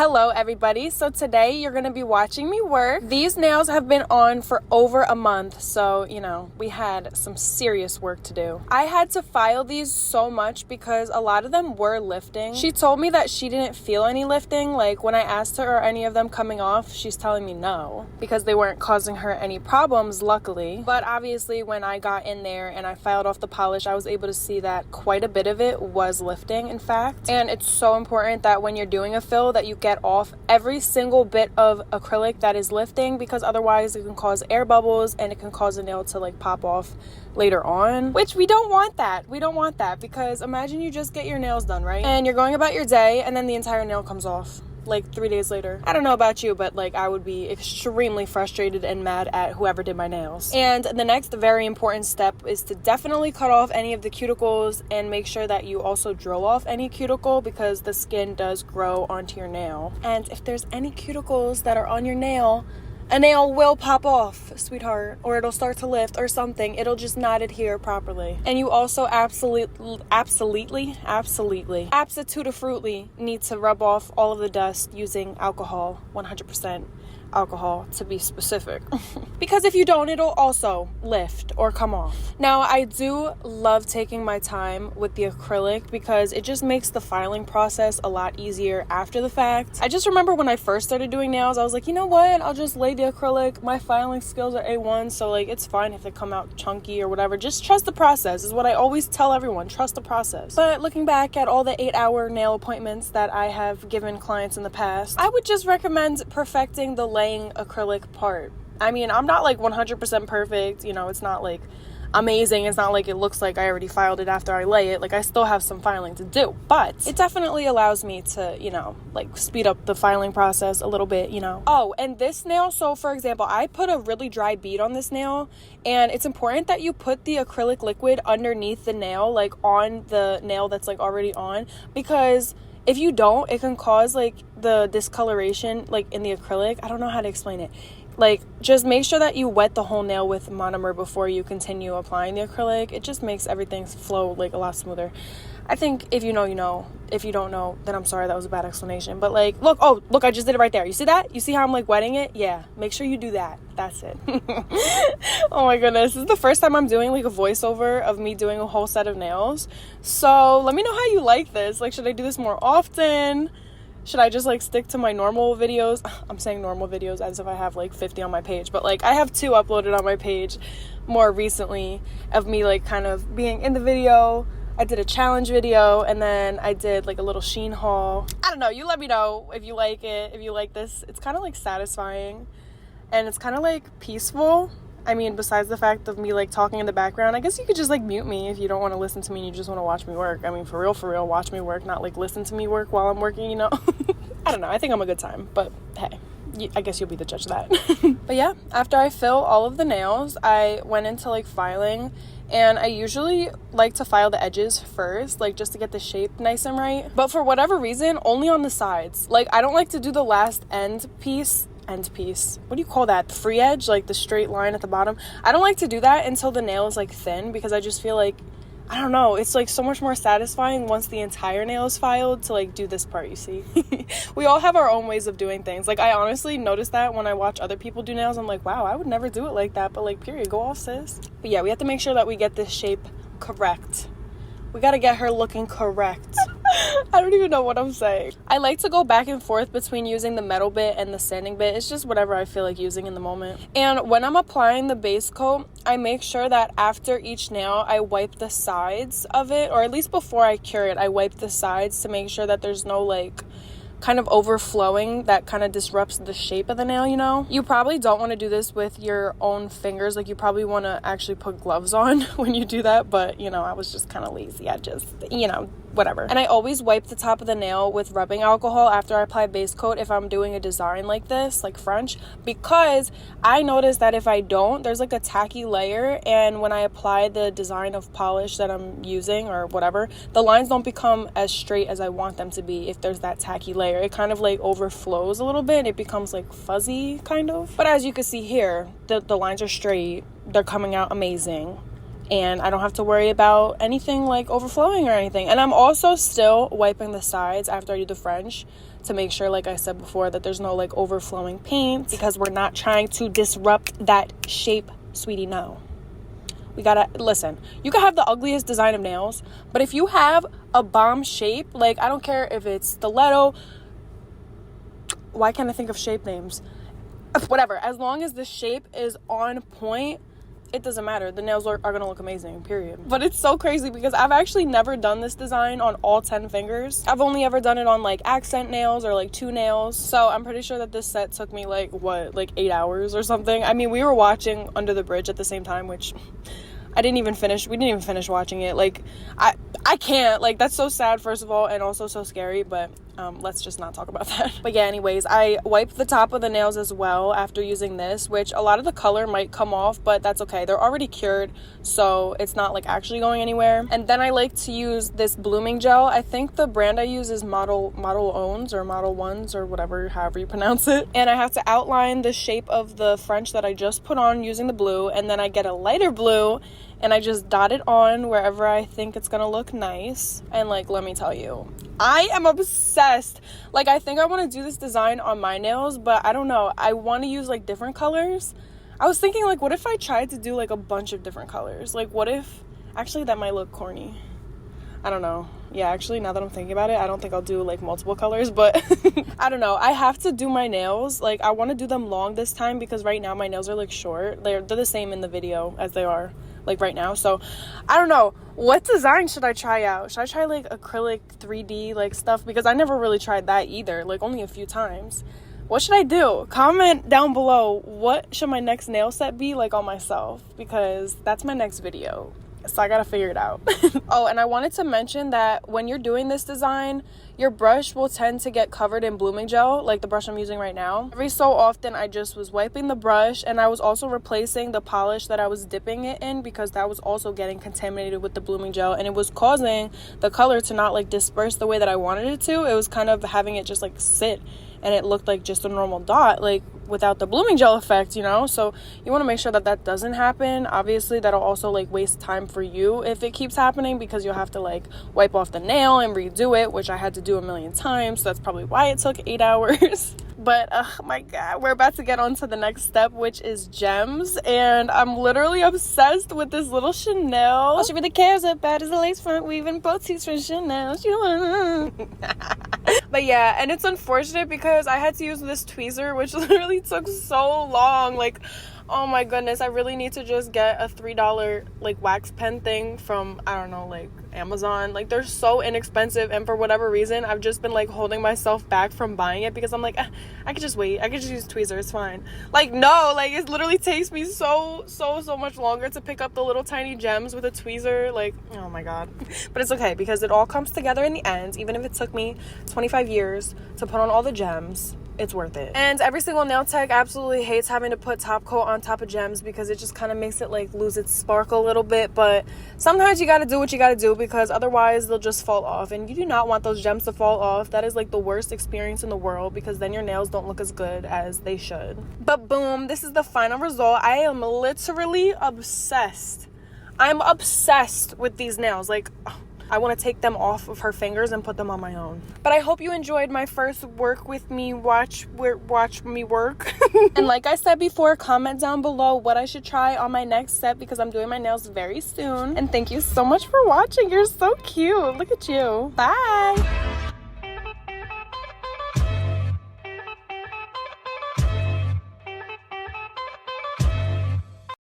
Hello everybody, so today you're going to be watching me work. These nails have been on for over a month, so we had some serious work to do. I had to file these so much because a lot of them were lifting. She told me that she didn't feel any lifting, like when I asked her are any of them coming off, she's telling me no, because they weren't causing her any problems, luckily. But obviously when I got in there and I filed off the polish, I was able to see that quite a bit of it was lifting, in fact. And it's so important that when you're doing a fill that you get off every single bit of acrylic that is lifting, because otherwise it can cause air bubbles and it can cause a nail to like pop off later on, which we don't want that because imagine you just get your nails done, right, and you're going about your day and then the entire nail comes off like 3 days later. I don't know about you, but like I would be extremely frustrated and mad at whoever did my nails. And the next very important step is to definitely cut off any of the cuticles and make sure that you also drill off any cuticle, because the skin does grow onto your nail, and if there's any cuticles that are on your nail, a nail will pop off, sweetheart, or it'll start to lift or something. It'll just not adhere properly. And you also absolutely need to rub off all of the dust using alcohol, 100% alcohol to be specific. Because if you don't, it'll also lift or come off. Now, I do love taking my time with the acrylic because it just makes the filing process a lot easier after the fact. I just remember when I first started doing nails, I was like, you know what? I'll just lay the acrylic. My filing skills are A1, so like it's fine if they come out chunky or whatever. Just trust the process is what I always tell everyone. Trust the process. But looking back at all the 8-hour nail appointments that I have given clients in the past, I would just recommend perfecting the laying acrylic part. I mean, I'm not like 100% perfect, it's not like amazing. It's not like it looks like I already filed it after I lay it. Like I still have some filing to do, but it definitely allows me to, like speed up the filing process a little bit, Oh, and this nail, so for example, I put a really dry bead on this nail, and it's important that you put the acrylic liquid underneath the nail, like on the nail that's like already on, because if you don't, it can cause like the discoloration like in the acrylic. I don't know how to explain it. Like, just make sure that you wet the whole nail with monomer before you continue applying the acrylic. It just makes everything flow like a lot smoother. I think if you know, you know. If you don't know, then I'm sorry, that was a bad explanation. But like, look, I just did it right there. You see that? You see how I'm like wetting it? Yeah, make sure you do that. That's it. Oh my goodness. This is the first time I'm doing like a voiceover of me doing a whole set of nails. So let me know how you like this. Like, should I do this more often? Should I just like stick to my normal videos? I'm saying normal videos as if I have like 50 on my page, but like I have 2 uploaded on my page more recently of me like kind of being in the video. I did a challenge video, and then I did like a little Shein haul. I don't know, you let me know if you like it, if you like this. It's kind of like satisfying and it's kind of like peaceful. I mean, besides the fact of me like talking in the background, I guess you could just like mute me if you don't want to listen to me and you just want to watch me work. I mean, for real, watch me work, not like listen to me work while I'm working, I don't know. I think I'm a good time, but hey, I guess you'll be the judge of that. But yeah, after I fill all of the nails, I went into like filing, and I usually like to file the edges first, like just to get the shape nice and right. But for whatever reason, only on the sides. Like I don't like to do the last end piece. What do you call that? The free edge, like the straight line at the bottom. I don't like to do that until the nail is like thin, because I just feel like, I don't know, it's like so much more satisfying once the entire nail is filed to like do this part, you see. We all have our own ways of doing things. Like I honestly noticed that when I watch other people do nails, I'm like, wow, I would never do it like that, but like period, go off, sis. But yeah, we have to make sure that we get this shape correct. We gotta get her looking correct. I don't even know what I'm saying. I like to go back and forth between using the metal bit and the sanding bit. It's just whatever I feel like using in the moment. And when I'm applying the base coat, I make sure that after each nail, I wipe the sides of it, or at least before I cure it, I wipe the sides to make sure that there's no like kind of overflowing that kind of disrupts the shape of the nail, You probably don't want to do this with your own fingers. Like you probably want to actually put gloves on when you do that, but I was just kind of lazy. I just, whatever. And I always wipe the top of the nail with rubbing alcohol after I apply base coat if I'm doing a design like this, like French, because I noticed that if I don't, there's like a tacky layer, and when I apply the design of polish that I'm using or whatever, the lines don't become as straight as I want them to be if there's that tacky layer. It kind of like overflows a little bit. It becomes like fuzzy kind of. But as you can see here, the lines are straight. They're coming out amazing. And I don't have to worry about anything like overflowing or anything. And I'm also still wiping the sides after I do the French to make sure, like I said before, that there's no like overflowing paint, because we're not trying to disrupt that shape, sweetie. No, we gotta listen. You can have the ugliest design of nails, but if you have a bomb shape, like, I don't care if it's stiletto, why can't I think of shape names, whatever, as long as the shape is on point, it doesn't matter. The nails are gonna look amazing, period. But it's so crazy because I've actually never done this design on all 10 fingers. I've only ever done it on like accent nails or like 2 nails. So I'm pretty sure that this set took me like 8 hours or something. I mean, we were watching Under the Bridge at the same time, which we didn't even finish watching it. Like, I can't, like, that's so sad, first of all, and also so scary, but let's just not talk about that. But yeah, anyways, I wiped the top of the nails as well after using this, which a lot of the color might come off, but that's okay. They're already cured, so it's not like actually going anywhere. And then I like to use this blooming gel. I think the brand I use is Model Owns or Model Ones or whatever, however you pronounce it. And I have to outline the shape of the French that I just put on using the blue, and then I get a lighter blue and I just dot it on wherever I think it's gonna look nice. And like, let me tell you, I am obsessed. Like, I think I want to do this design on my nails, but I don't know, I want to use like different colors. I was thinking, like, what if I tried to do like a bunch of different colors? Like, what if, actually that might look corny, I don't know. Yeah, actually, now that I'm thinking about it, I don't think I'll do like multiple colors, but I don't know. I have to do my nails. Like, I want to do them long this time because right now my nails are like short. They're the same in the video as they are like right now. So I don't know, what design should I try out? Should I try like acrylic 3D like stuff? Because I never really tried that either, like only a few times. What should I do? Comment down below, what should my next nail set be like on myself? Because that's my next video, so I gotta figure it out. Oh, and I wanted to mention that when you're doing this design, your brush will tend to get covered in blooming gel, like the brush I'm using right now. Every so often, I just was wiping the brush, and I was also replacing the polish that I was dipping it in, because that was also getting contaminated with the blooming gel, and it was causing the color to not like disperse the way that I wanted it to. It was kind of having it just like sit, and it looked like just a normal dot, like without the blooming gel effect, you know? So you want to make sure that that doesn't happen. Obviously, that'll also like waste time for you if it keeps happening, because you'll have to like wipe off the nail and redo it, which I had to do a million times. So that's probably why it took 8 hours. But oh my god, we're about to get on to the next step, which is gems, and I'm literally obsessed with this little Chanel. All she really cares about is the lace front weaving boutiques from Chanel. But yeah, and it's unfortunate because I had to use this tweezer, which literally took so long. Like, oh my goodness, I really need to just get a $3 like wax pen thing from, I don't know, like Amazon. Like, they're so inexpensive, and for whatever reason I've just been like holding myself back from buying it because I'm like, I could just wait, I could just use tweezer, it's fine. Like, no, like it literally takes me so much longer to pick up the little tiny gems with a tweezer. Like, oh my god. But it's okay because it all comes together in the end. Even if it took me 25 years to put on all the gems, it's worth it. And every single nail tech absolutely hates having to put top coat on top of gems because it just kind of makes it like lose its sparkle a little bit. But sometimes you got to do what you got to do, because otherwise they'll just fall off, and you do not want those gems to fall off. That is like the worst experience in the world, because then your nails don't look as good as they should. But boom, this is the final result. I am literally obsessed. I'm obsessed with these nails. Like, I want to take them off of her fingers and put them on my own. But I hope you enjoyed my first work with me, watch me work. And like I said before, comment down below what I should try on my next set, because I'm doing my nails very soon. And thank you so much for watching. You're so cute. Look at you. Bye.